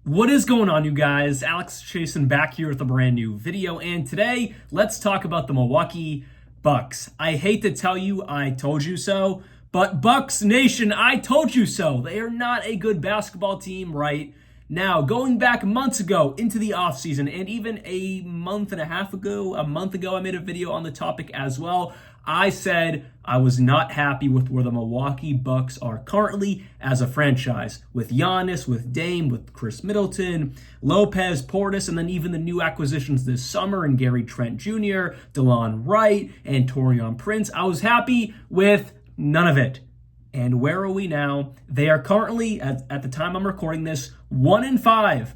What is going on, you guys? Alex Chasen back here with a brand new video, and today let's talk about the Milwaukee Bucks. I hate to tell you I told you so, but Bucks Nation, I told you so. They are not a good basketball team right now. Going back months ago into the offseason, and even a month ago, I made a video on the topic as well. I said I was not happy with where the Milwaukee Bucks are currently as a franchise, with Giannis, with Dame, with Chris Middleton, Lopez, Portis, and then even the new acquisitions this summer in Gary Trent Jr., DeLon Wright, and Taurean Prince. I was happy with none of it. And where are we now? They are currently, at the time I'm recording this, 1-5.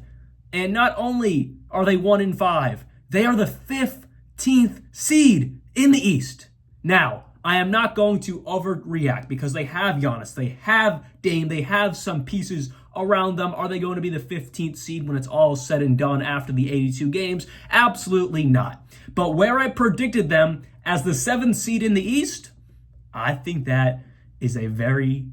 And not only are they 1-5, they are the 15th seed in the East. Now, I am not going to overreact because they have Giannis, they have Dame, they have some pieces around them. Are they going to be the 15th seed when it's all said and done after the 82 games? Absolutely not. But where I predicted them as the 7th seed in the East, I think that is a very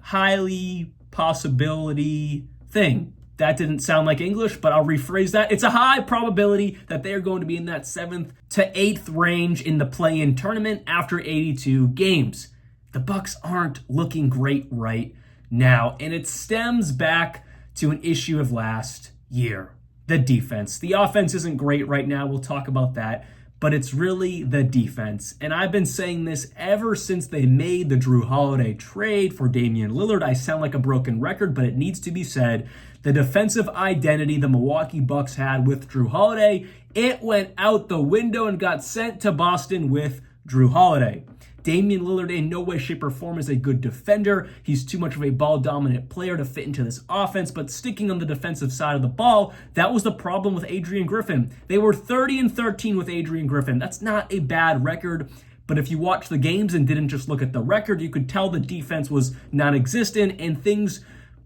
highly possibility thing. That didn't sound like English, but I'll rephrase that. It's a high probability that they are going to be in that 7th to 8th range in the play-in tournament after 82 games. The Bucks aren't looking great right now, and it stems back to an issue of last year. The defense. The offense isn't great right now. We'll talk about that. But it's really the defense. And I've been saying this ever since they made the Jrue Holiday trade for Damian Lillard. I sound like a broken record, but it needs to be said. The defensive identity the Milwaukee Bucks had with Jrue Holiday, it went out the window and got sent to Boston with Jrue Holiday. Damian Lillard in no way, shape, or form is a good defender. He's too much of a ball-dominant player to fit into this offense, but sticking on the defensive side of the ball, that was the problem with Adrian Griffin. They were 30-13 with Adrian Griffin. That's not a bad record, but if you watch the games and didn't just look at the record, you could tell the defense was non-existent and things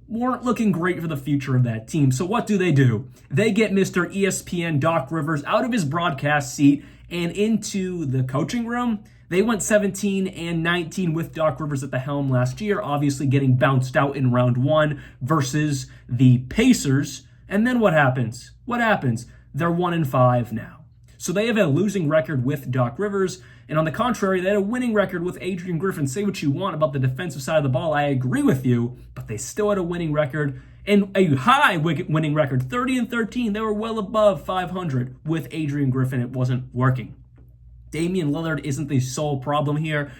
weren't looking great for the future of that team. So what do? They get Mr. ESPN Doc Rivers out of his broadcast seat and into the coaching room. They went 17-19 with Doc Rivers at the helm last year, obviously getting bounced out in round 1 versus the Pacers. And then what happens? They're 1-5 now. So they have a losing record with Doc Rivers, and on the contrary, they had a winning record with Adrian Griffin. Say what you want about the defensive side of the ball, I agree with you, but they still had a winning record, and a high winning record, 30-13. They were well above 500 with Adrian Griffin. It wasn't working. Damian Lillard isn't the sole problem here,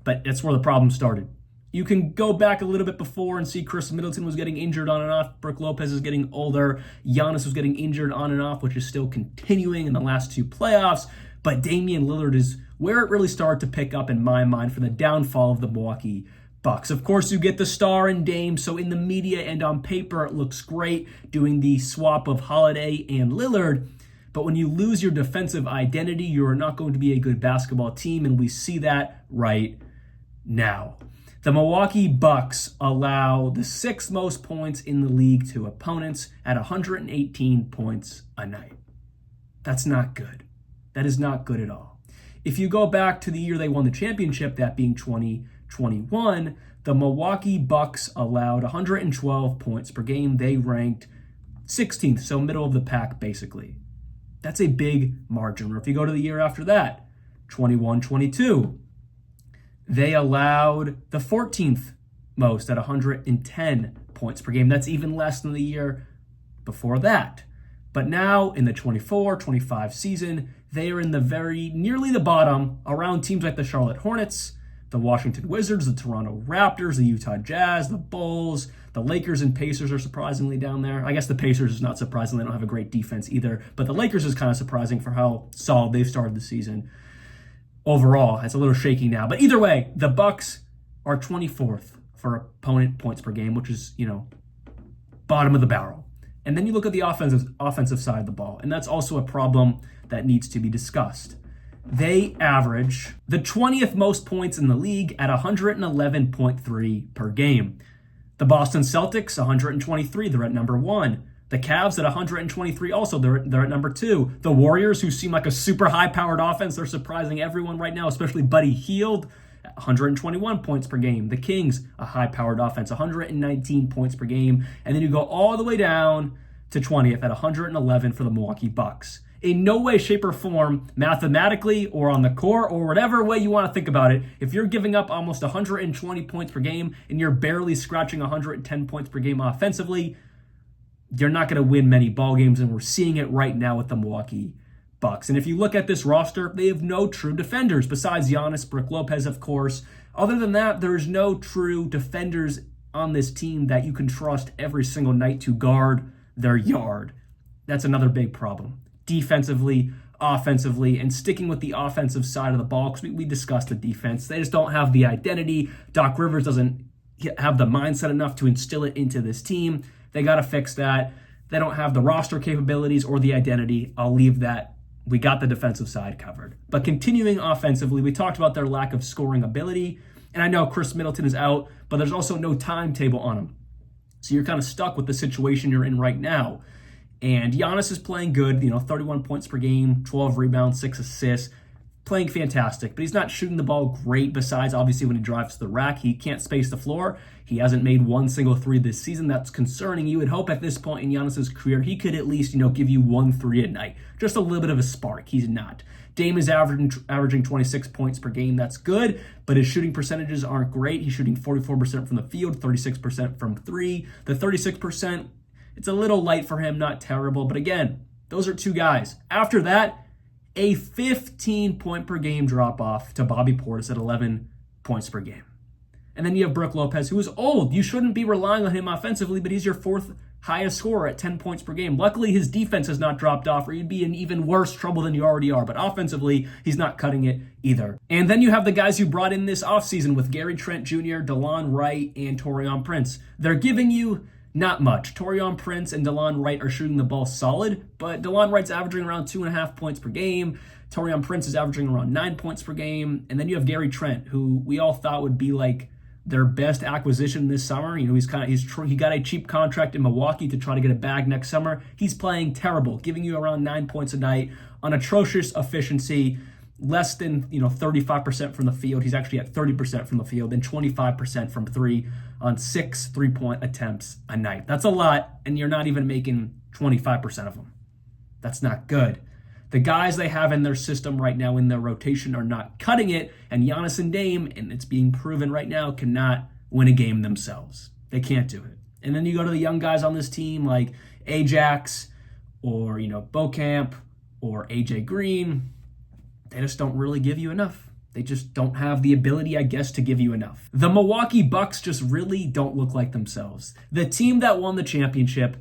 but that's where the problem started. You can go back a little bit before and see Chris Middleton was getting injured on and off. Brook Lopez is getting older. Giannis was getting injured on and off, which is still continuing in the last 2 playoffs. But Damian Lillard is where it really started to pick up in my mind for the downfall of the Milwaukee Bucks. Of course, you get the star and Dame, so in the media and on paper, it looks great doing the swap of Holiday and Lillard. But when you lose your defensive identity, you are not going to be a good basketball team, and we see that right now. The Milwaukee Bucks allow the 6th most points in the league to opponents at 118 points a night. That's not good. That is not good at all. If you go back to the year they won the championship, that being 2021, the Milwaukee Bucks allowed 112 points per game. They ranked 16th, so middle of the pack, basically. That's a big margin. Or if you go to the year after that, 21-22, they allowed the 14th most at 110 points per game. That's even less than the year before that. But now in the 24-25 season, they are in the nearly the bottom around teams like the Charlotte Hornets, the Washington Wizards, the Toronto Raptors, the Utah Jazz, the Bulls, the Lakers and Pacers are surprisingly down there. I guess the Pacers is not surprising. They don't have a great defense either. But the Lakers is kind of surprising for how solid they've started the season. Overall, it's a little shaky now. But either way, the Bucks are 24th for opponent points per game, which is, bottom of the barrel. And then you look at the offensive side of the ball, and that's also a problem that needs to be discussed. They average the 20th most points in the league at 111.3 per game. The Boston Celtics, 123, they're at number 1. The Cavs at 123 also, they're at number 2. The Warriors, who seem like a super high-powered offense, they're surprising everyone right now, especially Buddy Hield, 121 points per game. The Kings, a high-powered offense, 119 points per game. And then you go all the way down to 20th at 111 for the Milwaukee Bucks. In no way, shape, or form, mathematically or on the court or whatever way you want to think about it, if you're giving up almost 120 points per game and you're barely scratching 110 points per game offensively, you're not going to win many ball games, and we're seeing it right now with the Milwaukee Bucks. And if you look at this roster, they have no true defenders besides Giannis, Brook Lopez, of course. Other than that, there is no true defenders on this team that you can trust every single night to guard their yard. That's another big problem. Defensively, offensively, and sticking with the offensive side of the ball, because we discussed the defense. They just don't have the identity. Doc Rivers doesn't have the mindset enough to instill it into this team. They got to fix that. They don't have the roster capabilities or the identity. I'll leave that. We got the defensive side covered. But continuing offensively, we talked about their lack of scoring ability. And I know Chris Middleton is out, but there's also no timetable on him. So you're kind of stuck with the situation you're in right now. And Giannis is playing good, 31 points per game, 12 rebounds, 6 assists, playing fantastic. But he's not shooting the ball great besides, obviously, when he drives to the rack. He can't space the floor. He hasn't made one single three this season. That's concerning. You would hope at this point in Giannis's career, he could at least, give you 1 3 a night. Just a little bit of a spark. He's not. Dame is averaging 26 points per game. That's good, but his shooting percentages aren't great. He's shooting 44% from the field, 36% from three. The 36%, it's a little light for him, not terrible. But again, those are two guys. After that, a 15-point per game drop-off to Bobby Portis at 11 points per game. And then you have Brook Lopez, who is old. You shouldn't be relying on him offensively, but he's your fourth highest scorer at 10 points per game. Luckily, his defense has not dropped off, or you'd be in even worse trouble than you already are. But offensively, he's not cutting it either. And then you have the guys you brought in this offseason with Gary Trent Jr., DeLon Wright, and Taurean Prince. They're giving you not much. Taurean Prince and DeLon Wright are shooting the ball solid, but DeLon Wright's averaging around 2.5 points per game. Taurean Prince is averaging around 9 points per game. And then you have Gary Trent, who we all thought would be like their best acquisition this summer. He got a cheap contract in Milwaukee to try to get a bag next summer. He's playing terrible, giving you around 9 points a night on atrocious efficiency, less than 35% from the field. He's actually at 30% from the field and 25% from three on 6 3-point attempts a night. That's a lot, and you're not even making 25% of them. That's not good. The guys they have in their system right now in their rotation are not cutting it, and Giannis and Dame, and it's being proven right now, cannot win a game themselves. They can't do it. And then you go to the young guys on this team like Ajax or, Beaucamp or AJ Green. They just don't really give you enough. They just don't have the ability, I guess, to give you enough. The Milwaukee Bucks just really don't look like themselves. The team that won the championship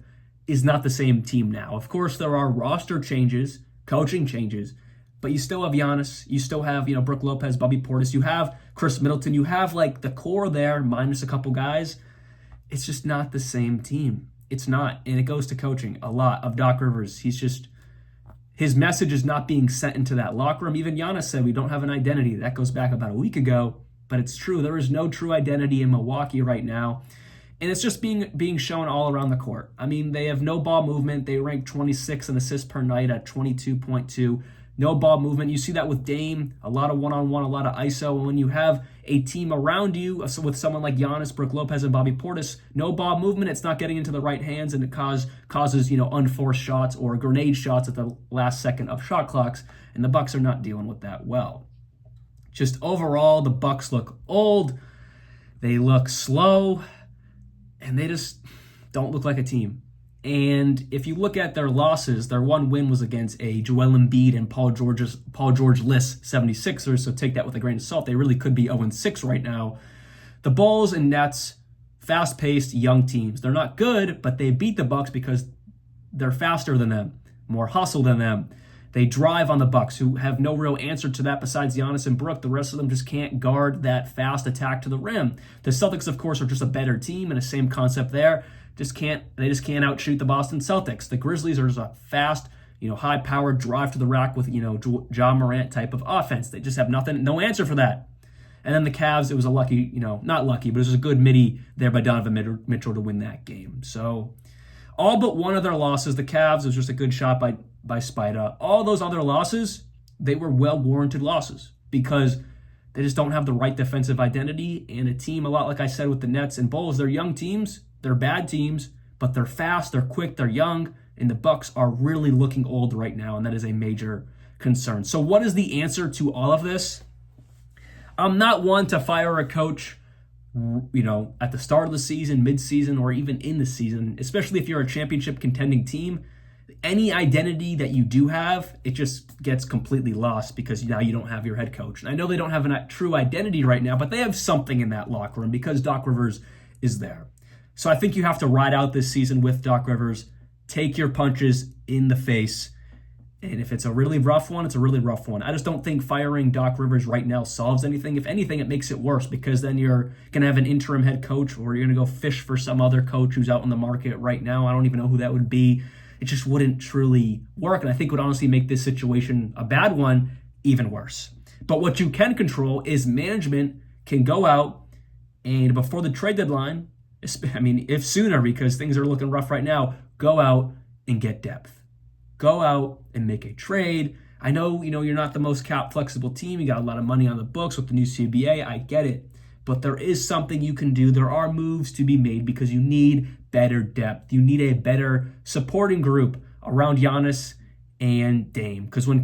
is not the same team now. Of course, there are roster changes, coaching changes, but you still have Giannis. You still have, Brook Lopez, Bobby Portis. You have Chris Middleton. You have, the core there, minus a couple guys. It's just not the same team. It's not. And it goes to coaching a lot of Doc Rivers. His message is not being sent into that locker room. Even Giannis said we don't have an identity. That goes back about a week ago, but it's true. There is no true identity in Milwaukee right now. And it's just being shown all around the court. I mean, they have no ball movement. They rank 26 in assists per night at 22.2. No ball movement. You see that with Dame, a lot of one-on-one, a lot of ISO. And when you have a team around you with someone like Giannis, Brook Lopez, and Bobby Portis, no ball movement, it's not getting into the right hands, and it causes unforced shots or grenade shots at the last second of shot clocks, and the Bucks are not dealing with that well. Just overall, the Bucks look old. They look slow. And they just don't look like a team. And if you look at their losses, their one win was against a Joel Embiid and Paul George-less 76ers, so take that with a grain of salt. They really could be 0-6 right now. The Bulls and Nets, fast-paced, young teams. They're not good, but they beat the Bucks because they're faster than them, more hustle than them. They drive on the Bucks, who have no real answer to that besides Giannis and Brook. The rest of them just can't guard that fast attack to the rim. The Celtics, of course, are just a better team, and the same concept there. They just can't outshoot the Boston Celtics. The Grizzlies are just a fast, high-powered drive to the rack with, Ja Morant type of offense. They just have no answer for that. And then the Cavs, it was a lucky, not lucky, but it was a good midi there by Donovan Mitchell to win that game. So all but one of their losses, the Cavs, was just a good shot by Spida. All those other losses, they were well-warranted losses because they just don't have the right defensive identity. And a team, a lot like I said with the Nets and Bulls, they're young teams, they're bad teams, but they're fast, they're quick, they're young, and the Bucks are really looking old right now, and that is a major concern. So what is the answer to all of this? I'm not one to fire a coach, at the start of the season, mid-season, or even in the season, especially if you're a championship contending team. Any identity that you do have, it just gets completely lost because now you don't have your head coach. And I know they don't have a true identity right now, but they have something in that locker room because Doc Rivers is there. So I think you have to ride out this season with Doc Rivers, take your punches in the face. And if it's a really rough one, it's a really rough one. I just don't think firing Doc Rivers right now solves anything. If anything, it makes it worse because then you're going to have an interim head coach or you're going to go fish for some other coach who's out in the market right now. I don't even know who that would be. It just wouldn't truly work. And I think would honestly make this situation, a bad one, even worse. But what you can control is management can go out and before the trade deadline, if sooner because things are looking rough right now, go out and get depth. Go out and make a trade. I know, you're not the most cap flexible team. You got a lot of money on the books with the new CBA. I get it. But there is something you can do. There are moves to be made because you need better depth. You need a better supporting group around Giannis and Dame. Because when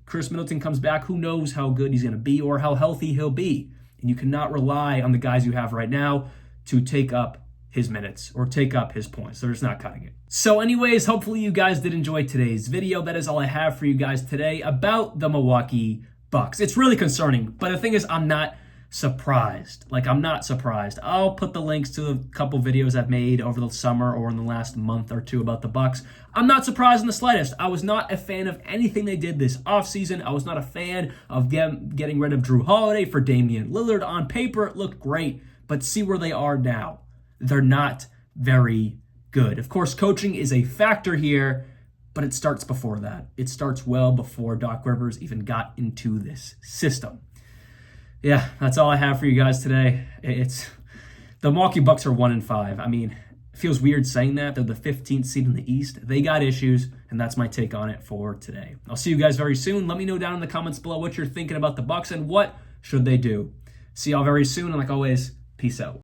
Chris Middleton comes back, who knows how good he's going to be or how healthy he'll be. And you cannot rely on the guys you have right now to take up his minutes or take up his points. They're just not cutting it. So anyways, hopefully you guys did enjoy today's video. That is all I have for you guys today about the Milwaukee Bucks. It's really concerning, but the thing is I'm not surprised. I'm not surprised. I'll put the links to a couple videos I've made over the summer or in the last month or two about the Bucks. I'm not surprised in the slightest. I was not a fan of anything they did this offseason. I was not a fan of them getting rid of Drew Holiday for Damian Lillard. On paper, it looked great, but see where they are now. They're not very good. Of course, coaching is a factor here, but it starts before that. It starts well before Doc Rivers even got into this system. Yeah, that's all I have for you guys today. The Milwaukee Bucks are 1-5. It feels weird saying that. They're the 15th seed in the East. They got issues, and that's my take on it for today. I'll see you guys very soon. Let me know down in the comments below what you're thinking about the Bucks and what should they do. See y'all very soon, and like always, peace out.